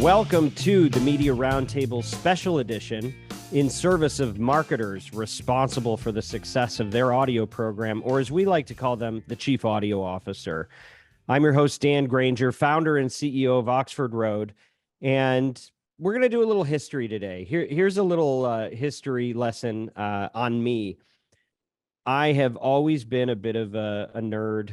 Welcome to the Media Roundtable Special Edition in service of marketers responsible for the success of their audio program, or as we like to call them, the Chief Audio Officer. I'm your host, Dan Granger, founder and CEO of Oxford Road, and we're going to do a little history today. Here's a little history lesson on me. I have always been a bit of a nerd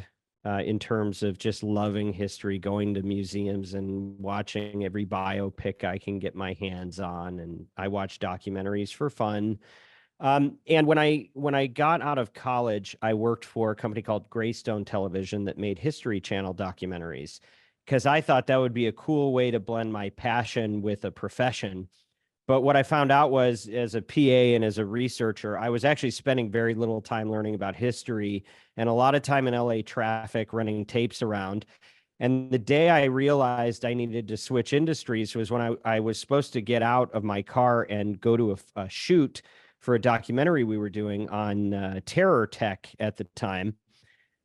in terms of just loving history, going to museums and watching every biopic I can get my hands on. And I watch documentaries for fun. And when I got out of college, I worked for a company called Greystone Television that made History Channel documentaries, because I thought that would be a cool way to blend my passion with a profession. But what I found out was, as a PA and as a researcher, I was actually spending very little time learning about history and a lot of time in LA traffic running tapes around. And the day I realized I needed to switch industries was when I was supposed to get out of my car and go to a shoot for a documentary we were doing on terror tech at the time.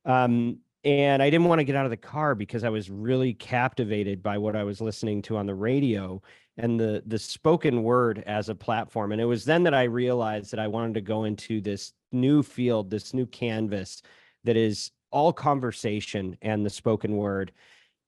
And I didn't want to get out of the car because I was really captivated by what I was listening to on the radio and the spoken word as a platform. And it was then that I realized that I wanted to go into this new field, this new canvas that is all conversation and the spoken word.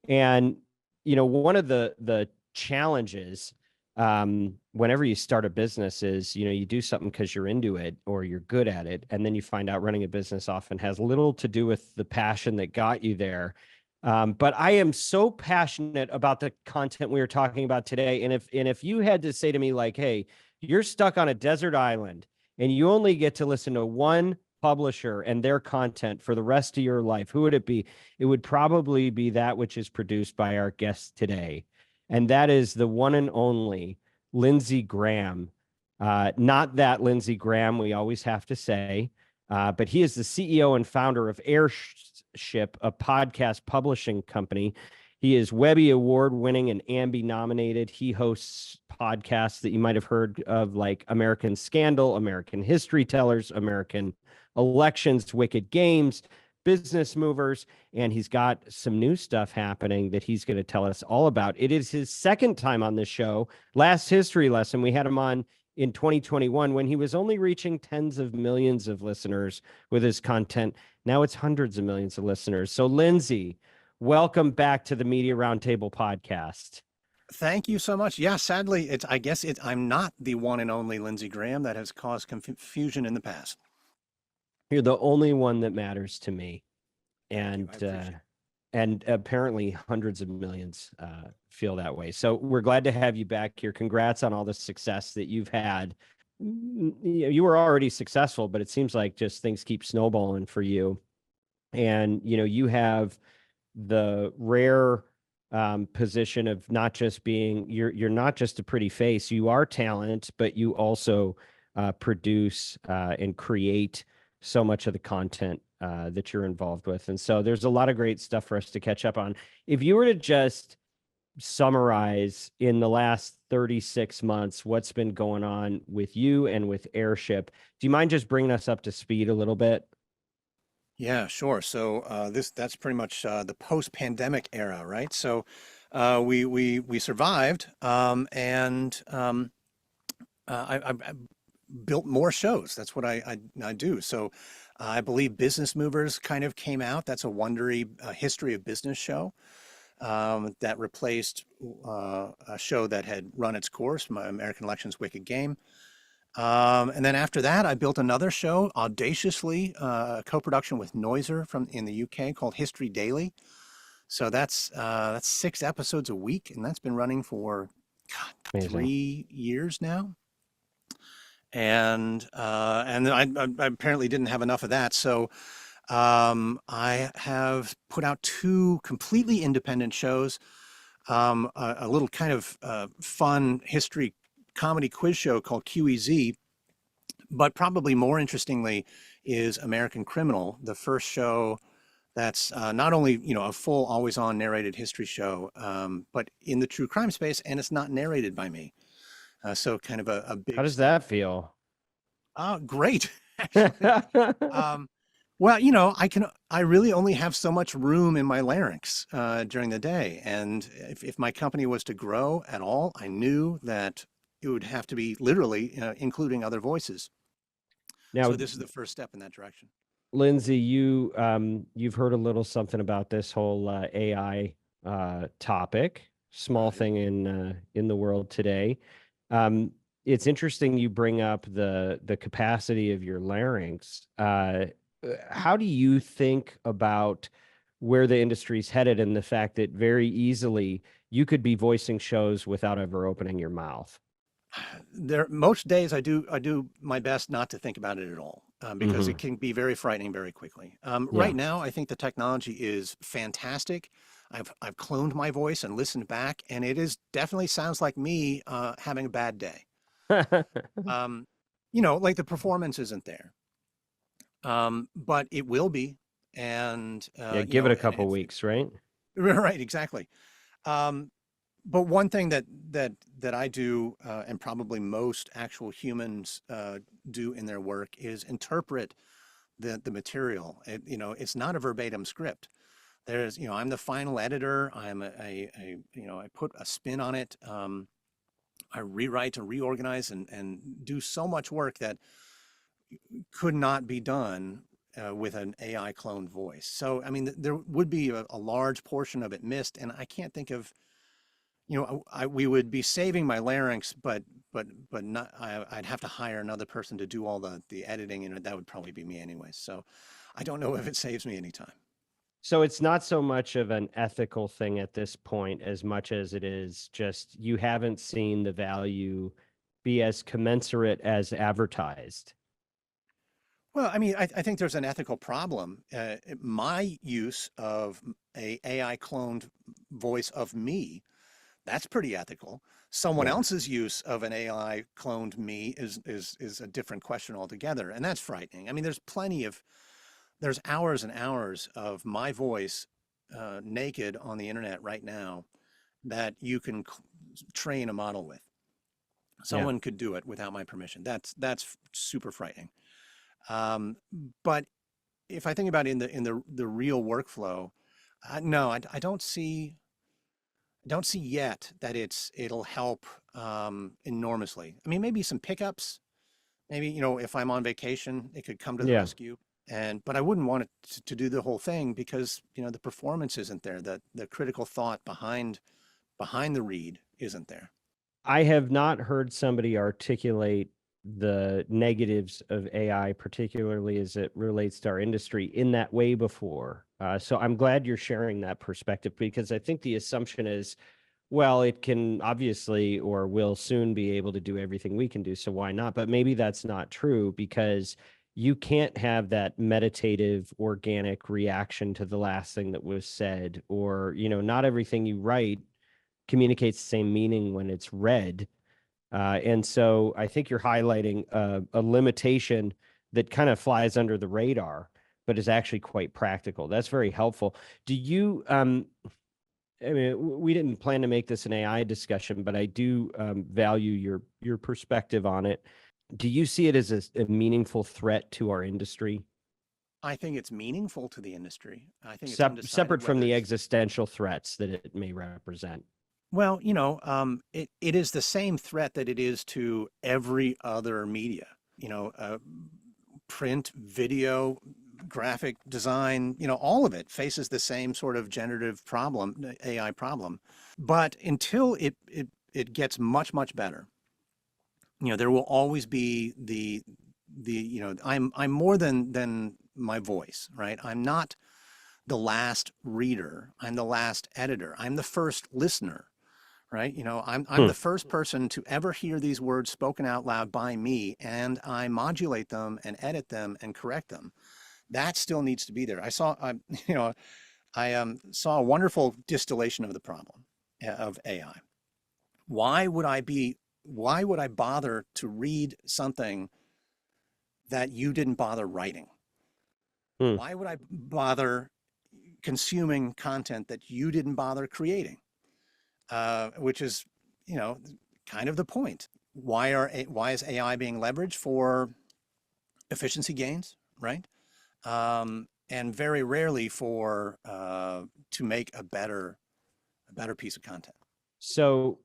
And, you know, one of the challenges whenever you start a business is, you know, you do something because you're into it or you're good at it. And then you find out running a business often has little to do with the passion that got you there. But I am so passionate about the content we are talking about today. And if you had to say to me, like, hey, you're stuck on a desert island and you only get to listen to one publisher and their content for the rest of your life, who would it be? It would probably be that which is produced by our guest today. And that is the one and only Lindsey Graham. Not that Lindsey Graham we always have to say, but he is the CEO and founder of Airship, a podcast publishing company. He is Webby Award-winning and Ambie-nominated. He hosts podcasts that you might have heard of, like American Scandal, American History Tellers, American Elections, Wicked Games, Business Movers, and he's got some new stuff happening that he's going to tell us all about. It is his second time on this show. Last history lesson, we had him on in 2021 when he was only reaching tens of millions of listeners with his content. Now it's hundreds of millions of listeners. So Lindsey, welcome back to the Media Roundtable podcast. Thank you so much. Yeah, sadly, I'm not the one and only Lindsey Graham. That has caused confusion in the past. You're the only one that matters to me. And apparently hundreds of millions feel that way. So we're glad to have you back here. Congrats on all the success that you've had. You were already successful, but it seems like just things keep snowballing for you. And, you know, you have the rare position of not just being, you're not just a pretty face, you are talent, but you also produce and create so much of the content that you're involved with. And so there's a lot of great stuff for us to catch up on. If you were to just summarize in the last 36 months what's been going on with you and with Airship, do you mind just bringing us up to speed a little bit? Yeah, sure. So that's pretty much the post-pandemic era, right? So we survived, and I built more shows. That's what I do. So I believe Business Movers kind of came out. That's a Wondery history of business show that replaced a show that had run its course, my American Elections Wicked Game. And then after that, I built another show, audaciously, co-production with Noiser in the UK, called History Daily. So that's 6 episodes a week, and that's been running for 3 years now. And I apparently didn't have enough of that, so I have put out 2 completely independent shows, a little kind of fun history comedy quiz show called QEZ, but probably more interestingly is American Criminal, the first show that's not only, you know, a full always-on narrated history show, but in the true crime space, and it's not narrated by me. So kind of a big. How does that feel? Great. Actually. Well, I really only have so much room in my larynx during the day. And if my company was to grow at all, I knew that it would have to be literally including other voices. Now, So this is the first step in that direction. Lindsay, you've heard a little something about this whole AI topic, small Right. thing in the world today. It's interesting you bring up the capacity of your larynx. How do you think about where the industry's headed and the fact that very easily you could be voicing shows without ever opening your mouth? Most days I do my best not to think about it at all because it Hmm. can be very frightening very quickly. Yeah. Right now, I think the technology is fantastic. I've cloned my voice and listened back, and it is definitely sounds like me having a bad day. Um, like the performance isn't there, but it will be, and Yeah, give it a couple if weeks, right? right, exactly. Um, but one thing that I do, and probably most actual humans do in their work, is interpret the material. It's not a verbatim script. I'm the final editor. I put a spin on it. I rewrite and reorganize and do so much work that could not be done with an AI cloned voice. So, I mean, there would be a large portion of it missed, and I can't think of, we would be saving my larynx, but not. I'd have to hire another person to do all the editing, and that would probably be me anyway. So, I don't know if it saves me any time. So it's not so much of an ethical thing at this point as much as it is just you haven't seen the value be as commensurate as advertised. Well, I mean, I think there's an ethical problem. My use of a AI cloned voice of me, that's pretty ethical. Someone Yeah. else's use of an AI cloned me is a different question altogether, and that's frightening. I mean, there's hours and hours of my voice naked on the internet right now that you can train a model with. Yeah. Someone could do it without my permission. That's super frightening. Um, but if I think about it in the real workflow, no, I don't see yet that it'll help enormously. I mean, maybe some pickups. Maybe if I'm on vacation, it could come to the Yeah. rescue. But I wouldn't want it to do the whole thing because the performance isn't there. The critical thought behind the read isn't there. I have not heard somebody articulate the negatives of AI, particularly as it relates to our industry, in that way before. So I'm glad you're sharing that perspective because I think the assumption is, well, it can obviously or will soon be able to do everything we can do. So why not? But maybe that's not true because you can't have that meditative, organic reaction to the last thing that was said, or, not everything you write communicates the same meaning when it's read. And so I think you're highlighting a limitation that kind of flies under the radar, but is actually quite practical. That's very helpful. Do you, I mean, we didn't plan to make this an AI discussion, but I do value your perspective on it. Do you see it as a meaningful threat to our industry, I think it's meaningful to the industry. I think it's separate undecided from whether the it's existential threats that it may represent? well, it is the same threat that it is to every other media. Print, video, graphic design, all of it faces the same sort of generative problem, AI problem. But until it gets much, much better, there will always be I'm more than my voice, right? I'm not the last reader. I'm the last editor. I'm the first listener, right? I'm Hmm. the first person to ever hear these words spoken out loud by me, and I modulate them and edit them and correct them. That still needs to be there. I saw a wonderful distillation of the problem of AI. Why would I be? Why would I bother to read something that you didn't bother writing? Hmm. Why would I bother consuming content that you didn't bother creating? Which is, you know, kind of the point. Why is AI being leveraged for efficiency gains, right? and very rarely for to make a better piece of content. So,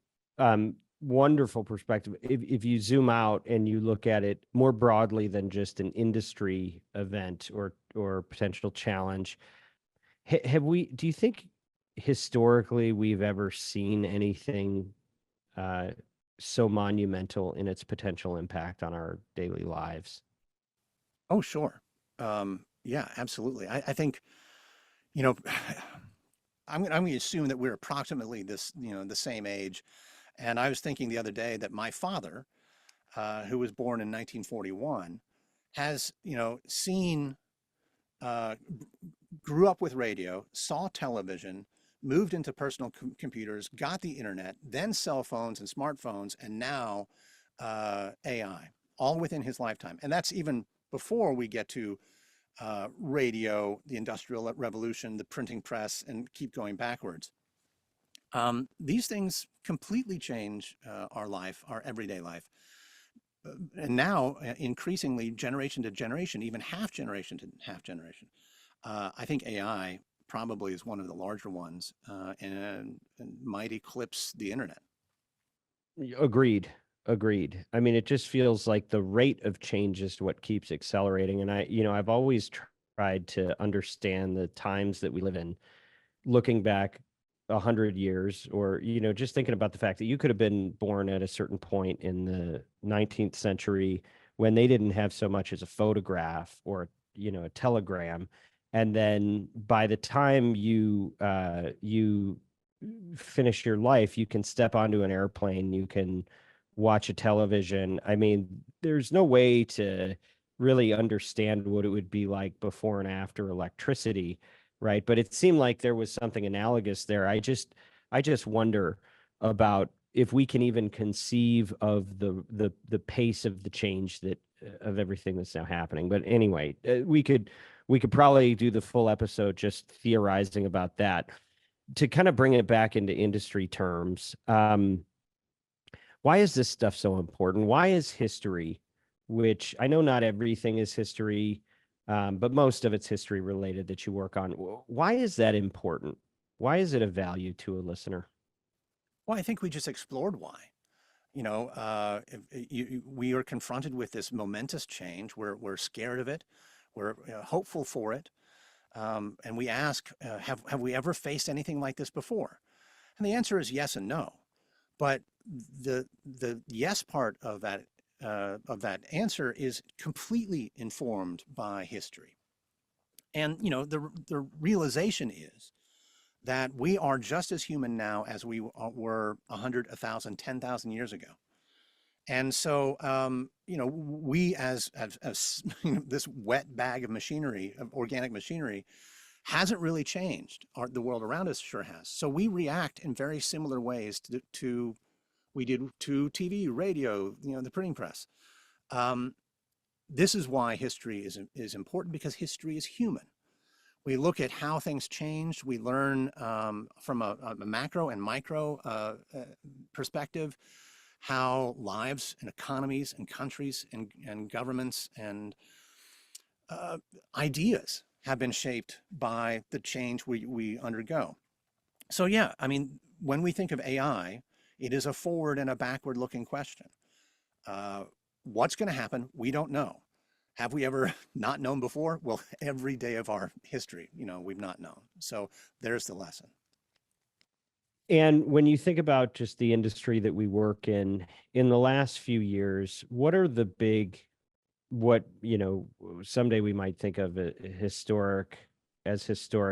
wonderful perspective. If you zoom out and you look at it more broadly than just an industry event or potential challenge, do you think historically we've ever seen anything so monumental in its potential impact on our daily lives? Oh, sure. Yeah, absolutely. I think, you know, I'm going to assume that we're approximately the same age. And I was thinking the other day that my father, who was born in 1941, has, seen, uh, grew up with radio, saw television, moved into personal computers, got the internet, then cell phones and smartphones, and now AI, all within his lifetime. And that's even before we get to radio, the Industrial Revolution, the printing press, and keep going backwards. These things completely change our life, our everyday life. And now, increasingly, generation to generation, even half generation to half generation, I think AI probably is one of the larger ones and might eclipse the internet. Agreed. Agreed. I mean, it just feels like the rate of change is what keeps accelerating. And I've always tried to understand the times that we live in, looking back 100 years, or, just thinking about the fact that you could have been born at a certain point in the 19th century when they didn't have so much as a photograph or, a telegram. And then by the time you finish your life, you can step onto an airplane, you can watch a television. I mean, there's no way to really understand what it would be like before and after electricity, right? But it seemed like there was something analogous there. I just wonder about if we can even conceive of the pace of the change that of everything that's now happening. But anyway, we could probably do the full episode just theorizing about that. To kind of bring it back into industry terms, why is this stuff so important? Why is history, which I know not everything is history, but most of it's history related that you work on, why is that important? Why is it of value to a listener? Well, I think we just explored why. We are confronted with this momentous change. We're scared of it. We're hopeful for it. And we ask, have we ever faced anything like this before? And the answer is yes and no. But the yes part of that answer is completely informed by history. And the realization is that we are just as human now as we were 100, 1,000, 10,000 years ago. And so, we as this wet bag of machinery, of organic machinery, hasn't really changed. The world around us sure has. So we react in very similar ways to we did to TV, radio, the printing press. This is why history is important, because history is human. We look at how things changed. We learn from a macro and micro perspective how lives and economies and countries and governments and ideas have been shaped by the change we undergo. So yeah, I mean, when we think of AI, it is a forward and a backward looking question. What's going to happen? We don't know. Have we ever not known before? Well, every day of our history, we've not known. So there's the lesson. And when you think about just the industry that we work in the last few years, what are the big, someday we might think of it historic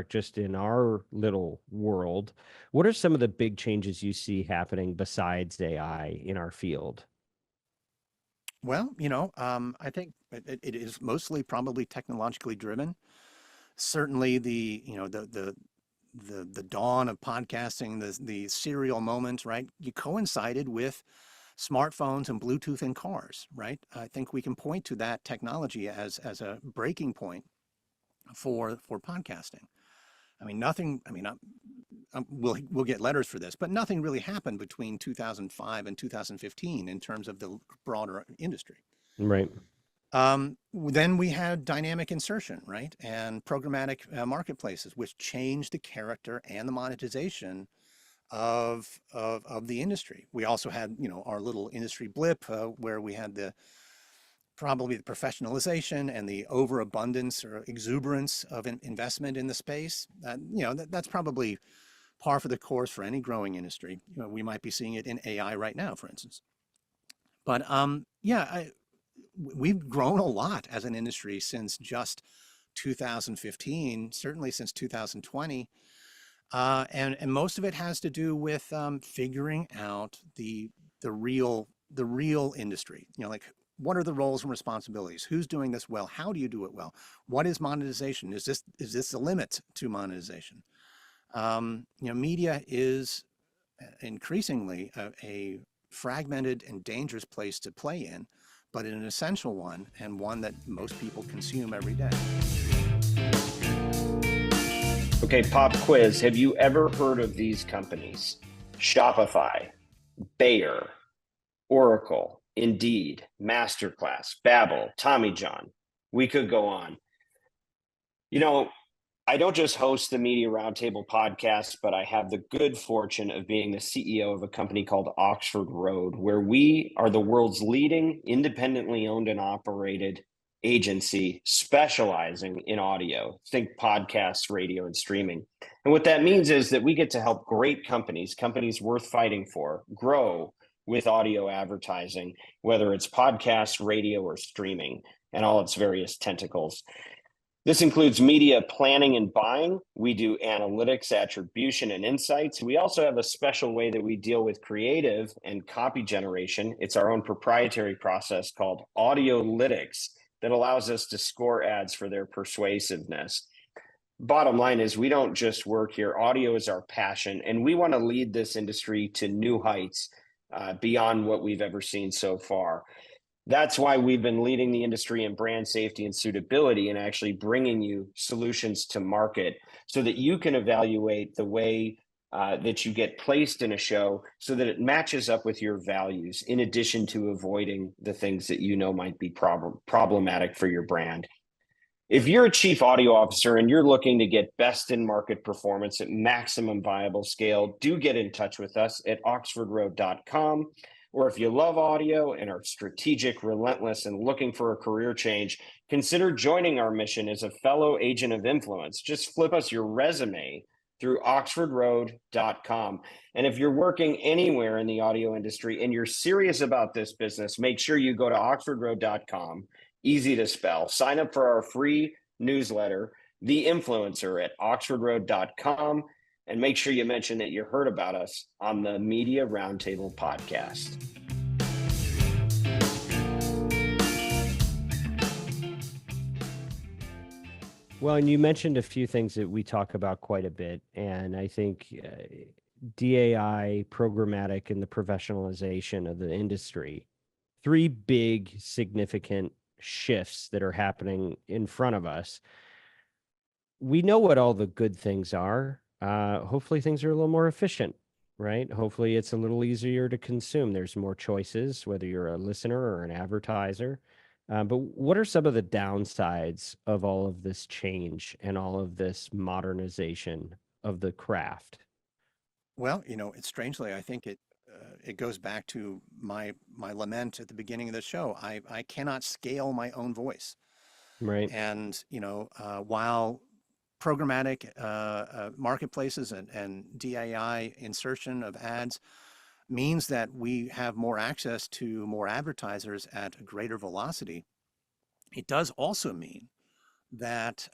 just in our little world. What are some of the big changes you see happening besides AI in our field? Well, I think it is mostly probably technologically driven. Certainly the dawn of podcasting, the serial moment, right? You coincided with smartphones and Bluetooth in cars, right? I think we can point to that technology as a breaking point for podcasting. I mean, nothing. I mean, we'll get letters for this, but nothing really happened between 2005 and 2015 in terms of the broader industry. Right. Then we had dynamic insertion, right? And programmatic marketplaces, which changed the character and the monetization of the industry. We also had, our little industry blip where we had probably the professionalization and the overabundance or exuberance of investment in the space. That's probably par for the course for any growing industry. We might be seeing it in AI right now, for instance. But yeah, we've grown a lot as an industry since just 2015, certainly since 2020. And most of it has to do with figuring out the real industry. Like, what are the roles and responsibilities? Who's doing this well? How do you do it well? What is monetization? Is this the limit to monetization? Media is increasingly a fragmented and dangerous place to play in, but an essential one, and one that most people consume every day. Okay, pop quiz. Have you ever heard of these companies? Shopify, Bayer, Oracle, Indeed, Masterclass, Babbel, Tommy John. We could go on. I don't just host the Media Roundtable podcast, but I have the good fortune of being the CEO of a company called Oxford Road, where we are the world's leading independently owned and operated agency specializing in audio. Think podcasts, radio, and streaming. And what that means is that we get to help great companies worth fighting for, grow with audio advertising, whether it's podcasts, radio, or streaming, and all its various tentacles. This includes media planning and buying. We do analytics, attribution, and insights. We also have a special way that we deal with creative and copy generation. It's our own proprietary process called Audiolytics that allows us to score ads for their persuasiveness. Bottom line is, we don't just work here. Audio is our passion, and we want to lead this industry to new heights beyond what we've ever seen so far. That's why we've been leading the industry in brand safety and suitability, and actually bringing you solutions to market so that you can evaluate the way that you get placed in a show so that it matches up with your values, in addition to avoiding the things that might be problematic for your brand. If you're a chief audio officer and you're looking to get best in market performance at maximum viable scale, do get in touch with us at oxfordroad.com. Or if you love audio and are strategic, relentless, and looking for a career change, consider joining our mission as a fellow agent of influence. Just flip us your resume through oxfordroad.com. And if you're working anywhere in the audio industry and you're serious about this business, make sure you go to oxfordroad.com, easy to spell. Sign up for our free newsletter, The Influencer, at oxfordroad.com. And make sure you mention that you heard about us on the Media Roundtable podcast. Well, and you mentioned a few things that we talk about quite a bit. And I think DAI, programmatic, and the professionalization of the industry, three big significant shifts that are happening in front of us. We know what all the good things are. Hopefully things are a little more efficient, right? Hopefully it's a little easier to consume. There's more choices, whether you're a listener or an advertiser. But what are some of the downsides of all of this change and all of this modernization of the craft? Well, it's strangely, I think it goes back to my lament at the beginning of the show. I cannot scale my own voice. Right. And, while programmatic marketplaces and DAI insertion of ads means that we have more access to more advertisers at a greater velocity, it does also mean that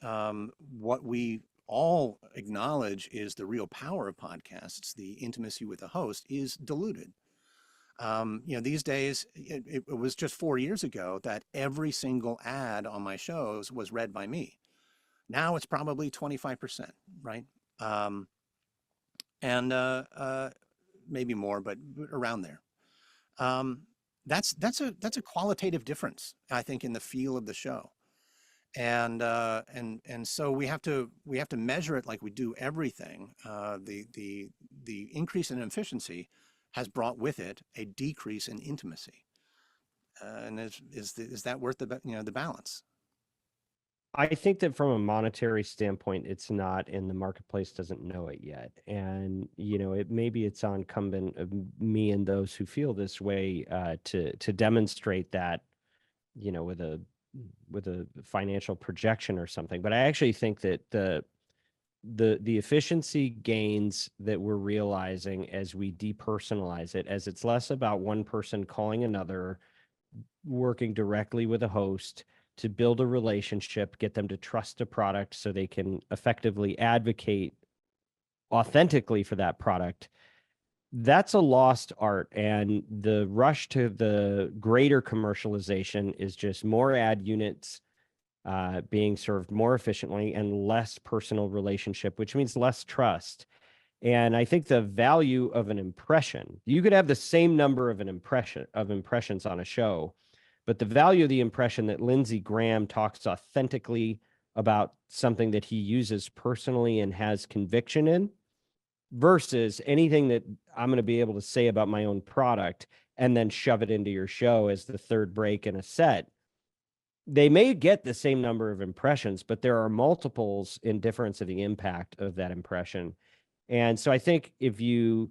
what we all acknowledge is the real power of podcasts, the intimacy with the host, is diluted. These days, it was just 4 years ago that every single ad on my shows was read by me. Now it's probably 25%, right? And maybe more, but around there. That's a qualitative difference, I think, in the feel of the show. And so we have to measure it like we do everything. The increase in efficiency has brought with it a decrease in intimacy. And is that worth the balance? I think that from a monetary standpoint, it's not, and the marketplace doesn't know it yet. And maybe it's incumbent of me and those who feel this way to demonstrate that, with a financial projection or something. But I actually think that the efficiency gains that we're realizing as we depersonalize it, as it's less about one person calling another, working directly with a host to build a relationship, get them to trust a product so they can effectively advocate authentically for that product. That's a lost art. And the rush to the greater commercialization is just more ad units being served more efficiently and less personal relationship, which means less trust. And I think the value of an impression, you could have the same number of impressions on a show, but the value of the impression that Lindsey Graham talks authentically about something that he uses personally and has conviction in, versus anything that I'm going to be able to say about my own product and then shove it into your show as the third break in a set. They may get the same number of impressions, but there are multiples in difference of the impact of that impression. And so I think if you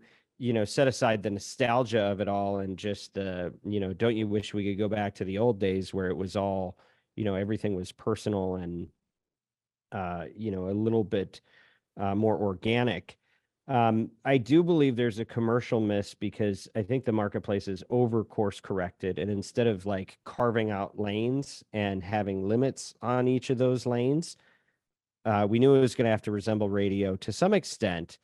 set aside the nostalgia of it all and just don't you wish we could go back to the old days where it was all, everything was personal and, a little bit more organic. I do believe there's a commercial miss because I think the marketplace is over course corrected. And instead of like carving out lanes and having limits on each of those lanes, we knew it was going to have to resemble radio to some extent,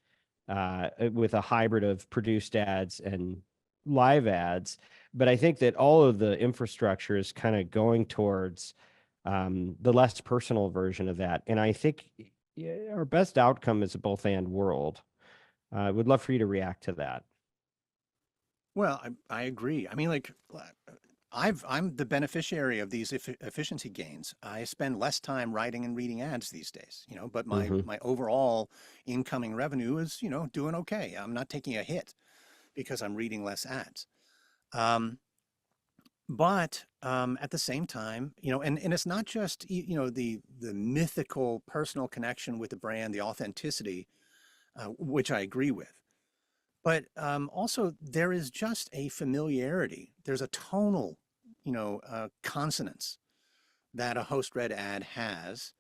with a hybrid of produced ads and live ads. But I think that all of the infrastructure is kind of going towards the less personal version of that. And I think our best outcome is a both and world. I would love for you to react to that. Well, I agree. I mean, like, I'm the beneficiary of these efficiency gains. I spend less time writing and reading ads these days, but my overall incoming revenue is, doing okay. I'm not taking a hit because I'm reading less ads. But at the same time, and it's not just, the mythical personal connection with the brand, the authenticity, which I agree with. But also there is just a familiarity. There's a tonal, consonance that a host read ad has,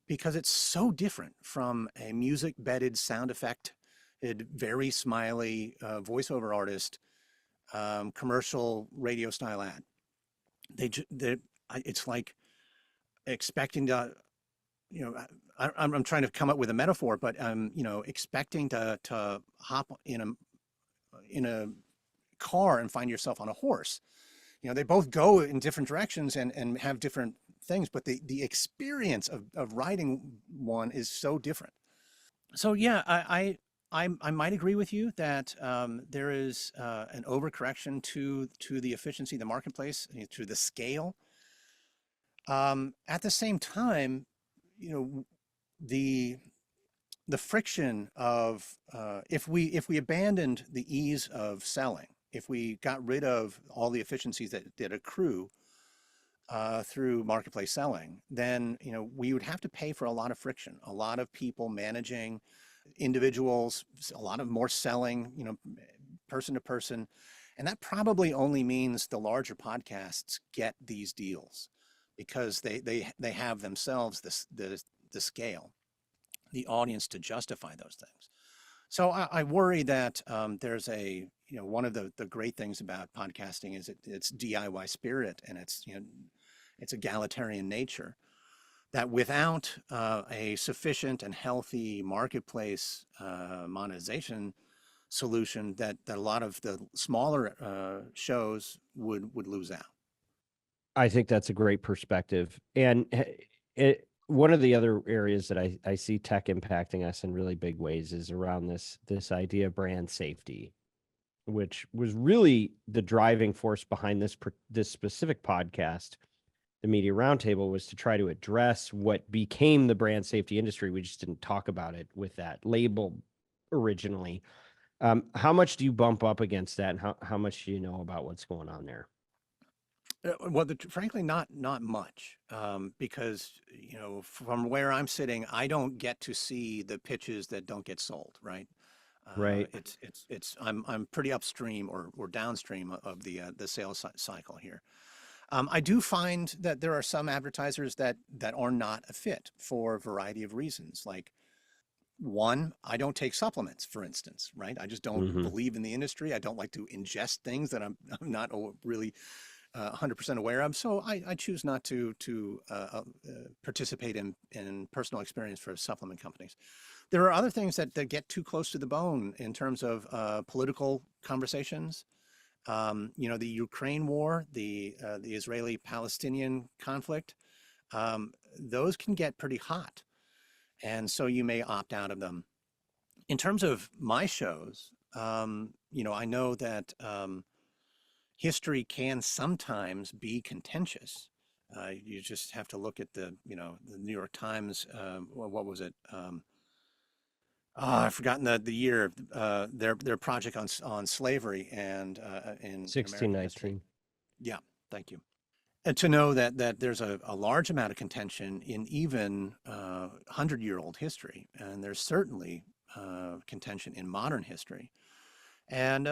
because it's so different from a music bedded sound effect, very smiley voiceover artist, commercial radio style ad. It's like expecting to, I'm trying to come up with a metaphor, but expecting to hop in a car and find yourself on a horse. They both go in different directions and have different things, but the experience of riding one is so different. So yeah, I might agree with you that there is an overcorrection to the efficiency of the marketplace, to the scale. At the same time, the the friction of if we abandoned the ease of selling, if we got rid of all the efficiencies that accrue through marketplace selling, then we would have to pay for a lot of friction, a lot of people managing individuals, a lot of more selling, person to person, and that probably only means the larger podcasts get these deals because they have themselves the scale, the audience to justify those things. So I worry that there's one of the great things about podcasting is it's DIY spirit and it's egalitarian nature, that without a sufficient and healthy marketplace monetization solution, that a lot of the smaller shows would lose out. I think that's a great perspective. And one of the other areas that I see tech impacting us in really big ways is around this idea of brand safety, which was really the driving force behind this specific podcast. The Media Roundtable was to try to address what became the brand safety industry. We just didn't talk about it with that label originally. How much do you bump up against that, and how much do you know about what's going on there? Well, frankly, not much, because from where I'm sitting, I don't get to see the pitches that don't get sold, right? Right. I'm pretty upstream or downstream of the sales cycle here. I do find that there are some advertisers that are not a fit for a variety of reasons. Like one, I don't take supplements, for instance, right? I just don't Hmm. believe in the industry. I don't like to ingest things that I'm not really 100% aware of. So I choose not to participate in personal experience for supplement companies. There are other things that get too close to the bone in terms of political conversations. The Ukraine war, the Israeli-Palestinian conflict, those can get pretty hot, and so you may opt out of them. In terms of my shows, I know that history can sometimes be contentious. You just have to look at the New York Times. What was it? I've forgotten the year. Their project on slavery and in American history. 1619. Yeah, thank you. And to know that there's a large amount of contention in even 100-year-old history, and there's certainly contention in modern history. And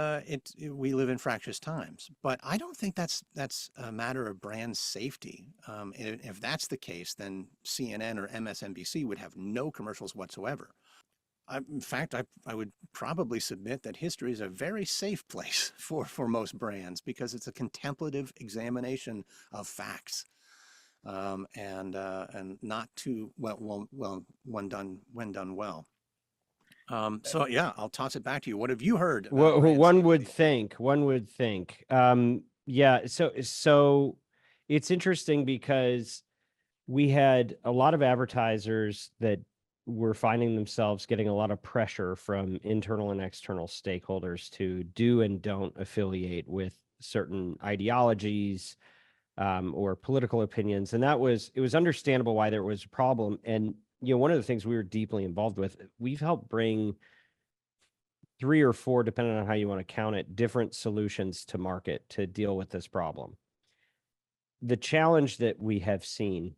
we live in fractious times, but I don't think that's a matter of brand safety. If that's the case, then CNN or MSNBC would have no commercials whatsoever. In fact, I would probably submit that history is a very safe place for most brands because it's a contemplative examination of facts, and not too well when done well. So yeah, I'll toss it back to you. What have you heard about Well, brand safety? one would think. Yeah, so it's interesting because we had a lot of advertisers that were finding themselves getting a lot of pressure from internal and external stakeholders to do and don't affiliate with certain ideologies, or political opinions. And it was understandable why there was a problem. And, one of the things we were deeply involved with, we've helped bring three or four, depending on how you want to count it, different solutions to market to deal with this problem. The challenge that we have seen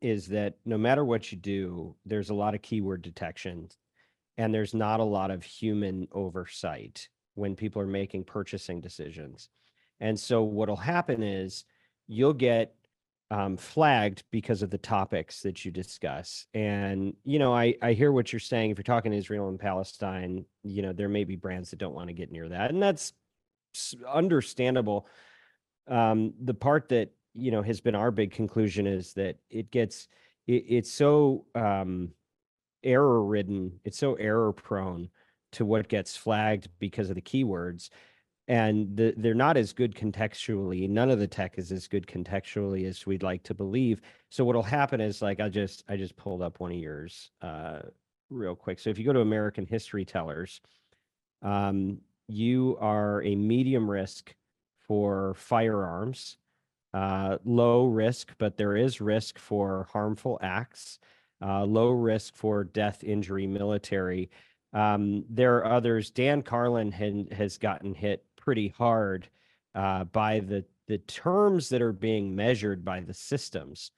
is that no matter what you do, there's a lot of keyword detection and there's not a lot of human oversight when people are making purchasing decisions. And so what'll happen is you'll get flagged because of the topics that you discuss. And, I hear what you're saying. If you're talking Israel and Palestine, there may be brands that don't want to get near that. And that's understandable. The part that, has been our big conclusion is that it's so error ridden, it's so error prone to what gets flagged because of the keywords. And they're not as good contextually. None of the tech is as good contextually as we'd like to believe. So what'll happen is, like, I just pulled up one of yours real quick. So if you go to American History Tellers, you are a medium risk for firearms, low risk, but there is risk for harmful acts, low risk for death, injury, military. There are others. Dan Carlin has gotten hit pretty hard by the terms that are being measured by the systems,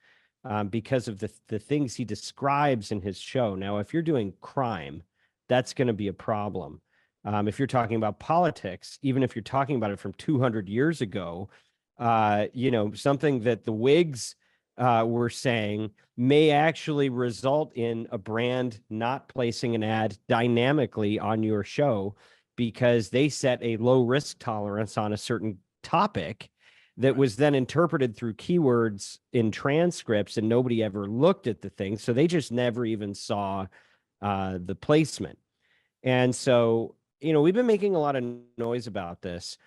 because of the things he describes in his show. Now, if you're doing crime, that's going to be a problem. If you're talking about politics, even if you're talking about it from 200 years ago, something that the Whigs were saying may actually result in a brand not placing an ad dynamically on your show because they set a low risk tolerance on a certain topic that Right. was then interpreted through keywords in transcripts, and nobody ever looked at the thing. So they just never even saw the placement. And so, we've been making a lot of noise about this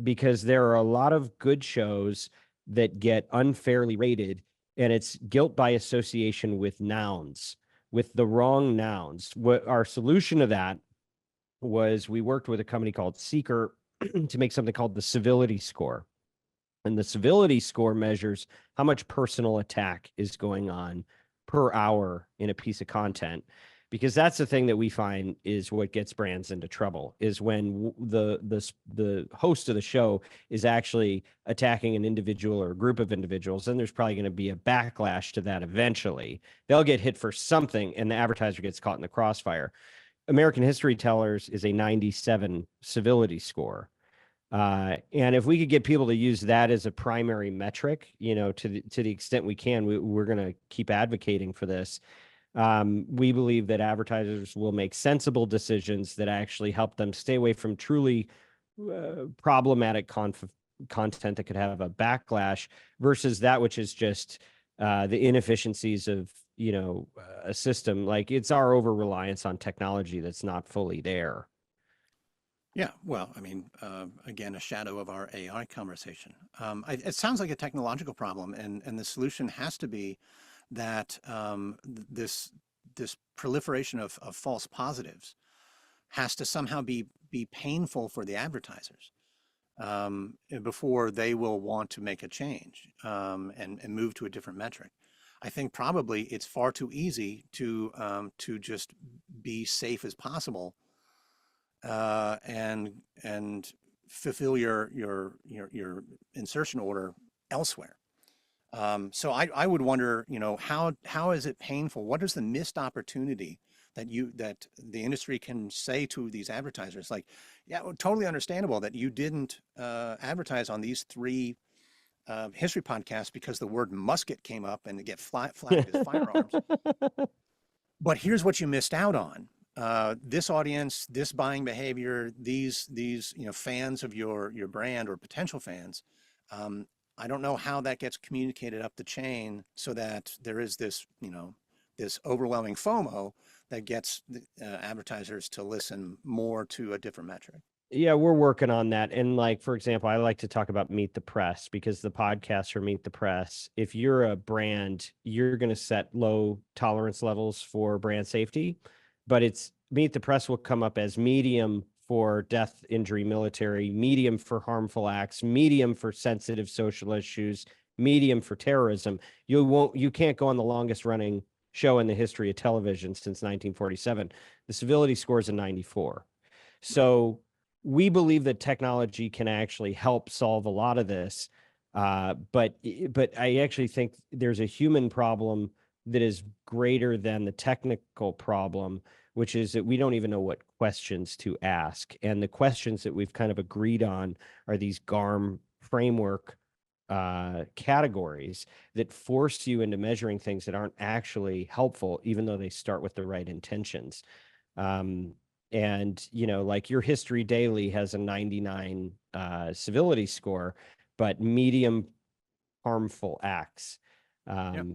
because there are a lot of good shows that get unfairly rated, and it's guilt by association with nouns, with the wrong nouns. What our solution to that was, we worked with a company called Seeker to make something called the civility score. And the civility score measures how much personal attack is going on per hour in a piece of content. because that's the thing that we find is what gets brands into trouble, is when the host of the show is actually attacking an individual or a group of individuals, and there's probably going to be a backlash to that eventually. They'll get hit for something, and the advertiser gets caught in the crossfire. American History Tellers is a 97 civility score. And if we could get people to use that as a primary metric, to the extent we can, we're going to keep advocating for this. We believe that advertisers will make sensible decisions that actually help them stay away from truly problematic content that could have a backlash versus that which is just the inefficiencies of a system. Like, it's our over reliance on technology that's not fully there. Yeah, well, I mean, again, a shadow of our AI conversation. It sounds like a technological problem, and the solution has to be that this proliferation of false positives has to somehow be painful for the advertisers before they will want to make a change and move to a different metric. I think probably it's far too easy to just be safe as possible and fulfill your insertion order elsewhere. So I would wonder, how is it painful? What is the missed opportunity that the industry can say to these advertisers? Like, yeah, well, totally understandable that you didn't advertise on these 3 history podcasts because the word musket came up and it get flagged as firearms. But here's what you missed out on. This audience, this buying behavior, these fans of your brand or potential fans, I don't know how that gets communicated up the chain so that there is this this overwhelming FOMO that gets advertisers to listen more to a different metric. Yeah, we're working on that. And like, for example, I like to talk about Meet the Press, because the podcasts are Meet the Press. If you're a brand, you're going to set low tolerance levels for brand safety, but it's Meet the Press will come up as medium for death, injury, military, medium for harmful acts, medium for sensitive social issues, medium for terrorism. You can't go on the longest running show in the history of television since 1947. The civility score is a 94. So we believe that technology can actually help solve a lot of this. But I actually think there's a human problem that is greater than the technical problem, which is that we don't even know what questions to ask. And the questions that we've kind of agreed on are these GARM framework categories that force you into measuring things that aren't actually helpful, even though they start with the right intentions. And, like your History Daily has a 99 civility score, but medium harmful acts. Yep.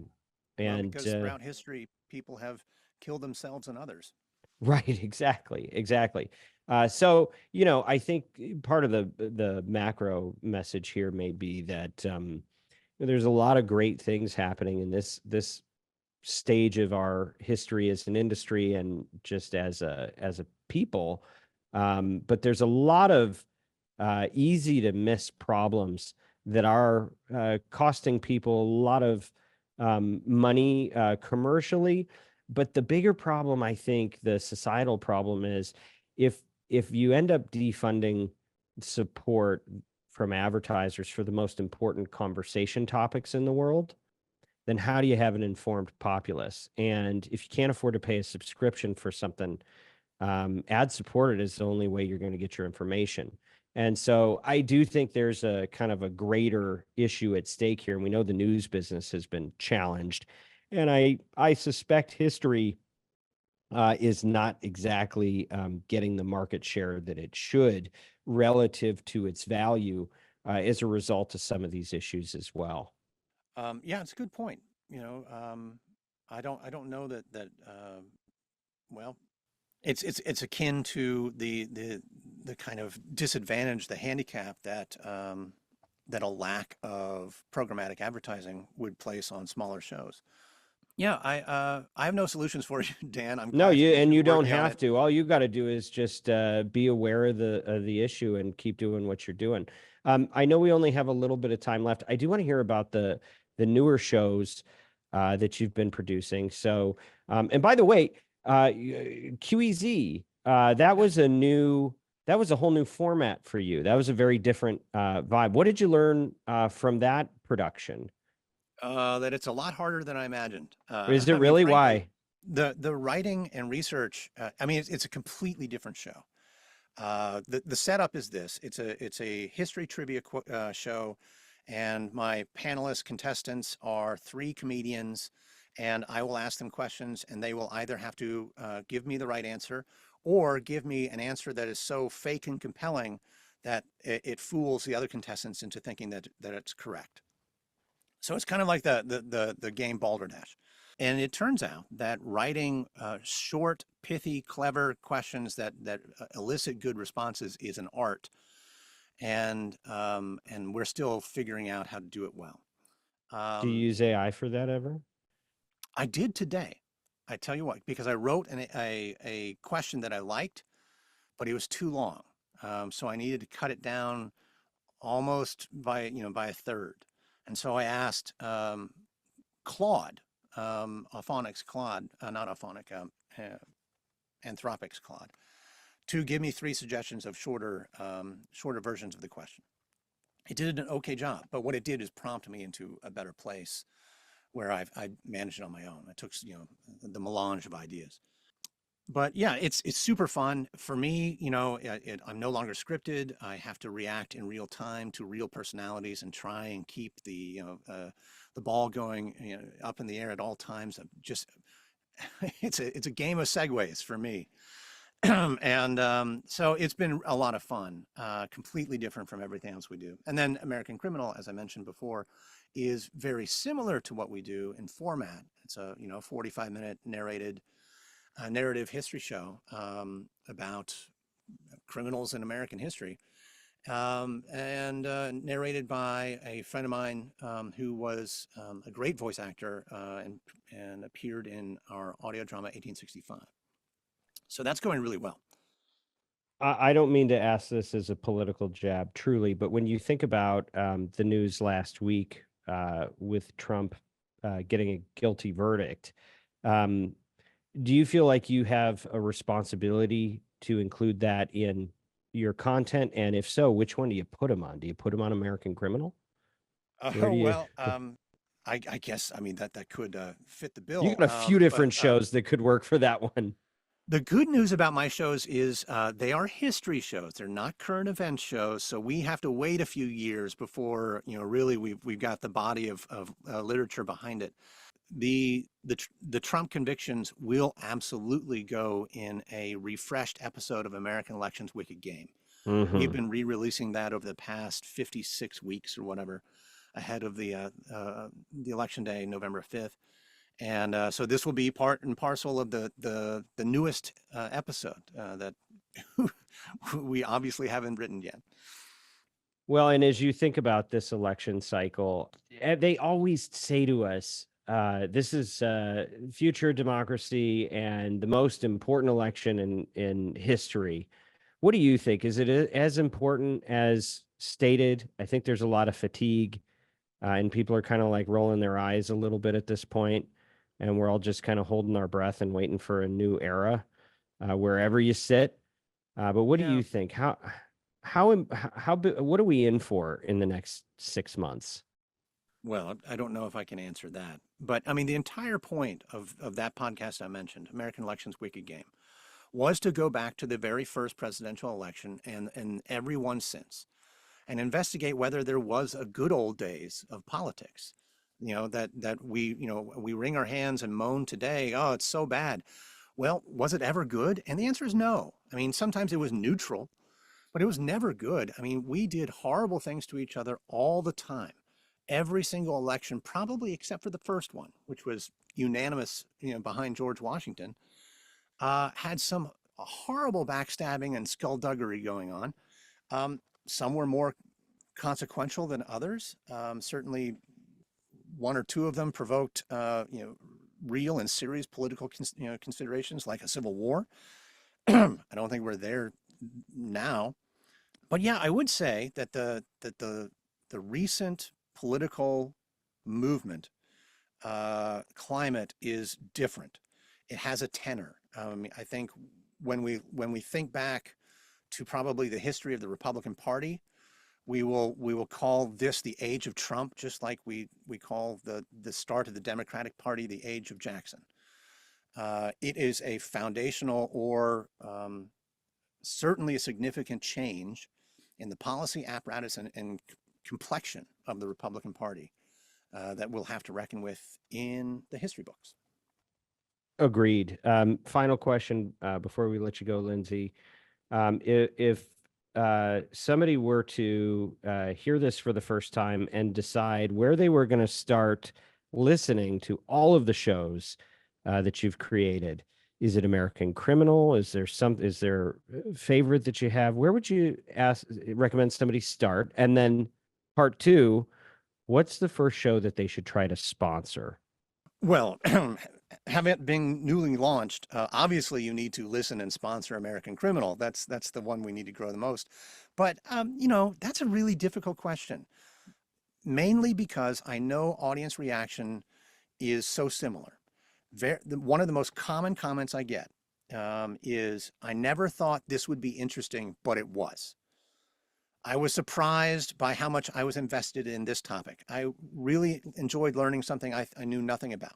And because throughout history, people have killed themselves and others. Right, exactly. So, I think part of the macro message here may be that there's a lot of great things happening in this stage of our history as an industry and just as a people. But there's a lot of easy to miss problems that are costing people a lot of money commercially. But the bigger problem, I think, the societal problem is if you end up defunding support from advertisers for the most important conversation topics in the world, then how do you have an informed populace? And if you can't afford to pay a subscription for something, ad supported is the only way you're going to get your information. And so I do think there's a kind of a greater issue at stake here. And we know the news business has been challenged. And I suspect history is not exactly getting the market share that it should relative to its value as a result of some of these issues as well. Yeah, it's a good point. I don't know that well, it's akin to the kind of disadvantage, the handicap that that a lack of programmatic advertising would place on smaller shows. Yeah, I have no solutions for you, Dan. I'm No, glad you don't working on have it. to. All you got to do is just be aware of the issue and keep doing what you're doing. I know we only have a little bit of time left. I do want to hear about the newer shows that you've been producing. So, and by the way, QEZ. That was a whole new format for you. That was a very different vibe. What did you learn from that production? That it's a lot harder than I imagined. Is it I mean, really? frankly, Why? the writing and research. I mean, it's a completely different show. The setup is this. It's a history trivia show, and my panelist contestants are three comedians, and I will ask them questions, and they will either have to give me the right answer or give me an answer that is so fake and compelling that it fools the other contestants into thinking that it's correct. So it's kind of like the game Balderdash. And it turns out that writing short, pithy, clever questions that elicit good responses is an art, and we're still figuring out how to do it well. Do you Um, use AI for that ever? I did today. I tell you what, because I wrote a question that I liked, but it was too long, so I needed to cut it down almost by a third. And so I asked Claude, Auphonics Claude, not Auphonic, Anthropic's Claude, to give me three suggestions of shorter versions of the question. It did an okay job, but what it did is prompt me into a better place where I managed it on my own. I took the melange of ideas. But yeah, it's super fun for me. I'm no longer scripted. I have to react in real time to real personalities and try and keep the ball going up in the air at all times. Just it's a game of segues for me. And so it's been a lot of fun, completely different from everything else we do. And then American Criminal, as I mentioned before, is very similar to what we do in format. It's a 45-minute narrative history show about criminals in American history, and narrated by a friend of mine who was a great voice actor and appeared in our audio drama 1865. So that's going really well. I don't mean to ask this as a political jab, truly, but when you think about the news last week with Trump getting a guilty verdict, do you feel like you have a responsibility to include that in your content? And if so, which one do you put him on? Do you put him on American Criminal? Where Oh, do you? well, I guess, I mean, that could fit the You bill. got a few But different shows that could work for that one. the good news about my shows is they are history shows. They're not current event shows. So we have to wait a few years before, really we've got the body of literature behind it. The Trump convictions will absolutely go in a refreshed episode of American Elections Wicked Game. We've Hmm. been re-releasing that over the past 56 weeks or whatever, ahead of the election day, November 5th. And so this will be part and parcel of the newest episode that we obviously haven't written yet. Well, and as you think about this election cycle, they always say to us, this is future democracy and the most important election in history. What do you think? Is it as important as stated? I think there's a lot of fatigue, and people are kind of like rolling their eyes a little bit at this point, and we're all just kind of holding our breath and waiting for a new era, wherever you sit. But what do Yeah. you think? What are we in for in the next 6 months? Well, I don't know if I can answer that. But I mean, the entire point of that podcast I mentioned, American Elections Wicked Game, was to go back to the very first presidential election and every one since, and investigate whether there was a good old days of politics. That we wring our hands and moan today, oh, it's so bad. Well, was it ever good? And the answer is no. I mean, sometimes it was neutral, but it was never good. I mean, we did horrible things to each other all the time. Every single election, probably except for the first one, which was unanimous, behind George Washington, had some horrible backstabbing and skullduggery going on. Some were more consequential than others. Certainly, one or two of them provoked, real and serious political, considerations like a civil war. I don't think we're there now, but yeah, I would say that the recent political movement climate is different. It has a tenor. I think when we think back to probably the history of the Republican Party, we will call this the age of Trump, just like we call the start of the Democratic Party the age of Jackson. It is a foundational or certainly a significant change in the policy apparatus and complexion of the Republican Party that we'll have to reckon with in the history books. Agreed. Final question before we let you go, Lindsay. If somebody were to hear this for the first time and decide where they were going to start listening to all of the shows that you've created, is it American Criminal? Is there a favorite that you have? Where would you recommend somebody start? And then part two, what's the first show that they should try to sponsor? Well, having it been newly launched, obviously you need to listen and sponsor American Criminal. That's the one we need to grow the most. But, that's a really difficult question, mainly because I know audience reaction is so similar. One of the most common comments I get is, I never thought this would be interesting, but it was. I was surprised by how much I was invested in this topic. I really enjoyed learning something I knew nothing about.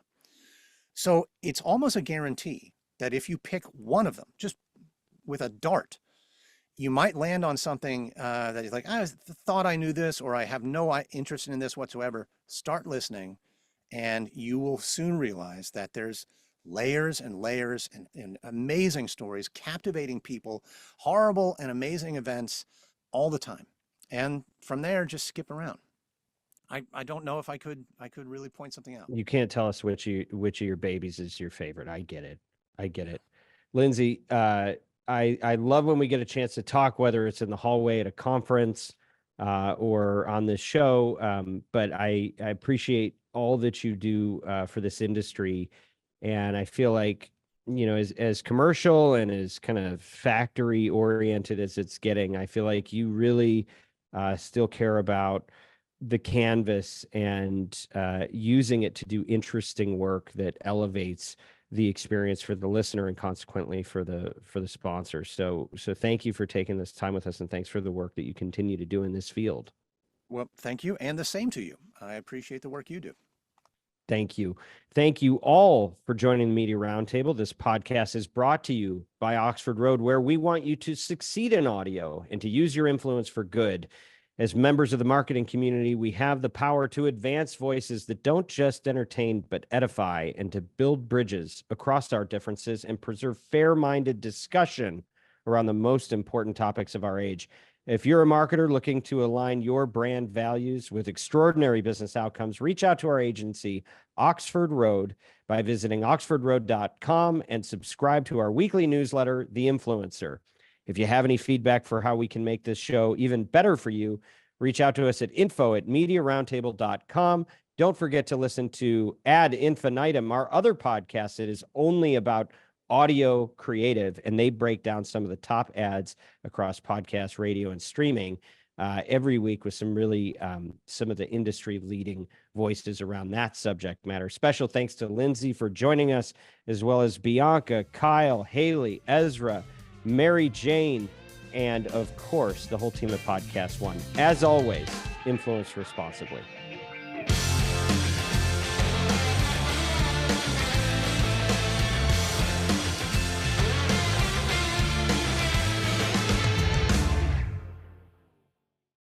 So it's almost a guarantee that if you pick one of them, just with a dart, you might land on something that you're like, I thought I knew this, or I have no interest in this whatsoever. Start listening, and you will soon realize that there's layers and layers and amazing stories, captivating people, horrible and amazing events all the time. And from there, just skip around. I don't know if I could really point something out. You can't tell us which of your babies is your favorite. I get it. Lindsay, I love when we get a chance to talk, whether it's in the hallway at a conference or on this show. But I appreciate all that you do for this industry. And I feel like, as commercial and as kind of factory oriented as it's getting, I feel like you really still care about the canvas and using it to do interesting work that elevates the experience for the listener and consequently for the sponsor. So thank you for taking this time with us, and thanks for the work that you continue to do in this field. Well, thank you, and the same to you. I appreciate the work you do. Thank you. Thank you all for joining the Media Roundtable. This podcast is brought to you by Oxford Road, where we want you to succeed in audio and to use your influence for good. As members of the marketing community, we have the power to advance voices that don't just entertain, but edify, and to build bridges across our differences and preserve fair-minded discussion around the most important topics of our age. If you're a marketer looking to align your brand values with extraordinary business outcomes, reach out to our agency, Oxford Road, by visiting oxfordroad.com and subscribe to our weekly newsletter, The Influencer. If you have any feedback for how we can make this show even better for you, reach out to us at info@mediaroundtable.com. Don't forget to listen to Ad Infinitum, our other podcast that is only about audio creative, and they break down some of the top ads across podcast, radio, and streaming every week with some really some of the industry leading voices around that subject matter. Special thanks to Lindsay for joining us, as well as Bianca, Kyle, Haley, Ezra, Mary Jane, and of course, the whole team at Podcast One. As always, influence responsibly.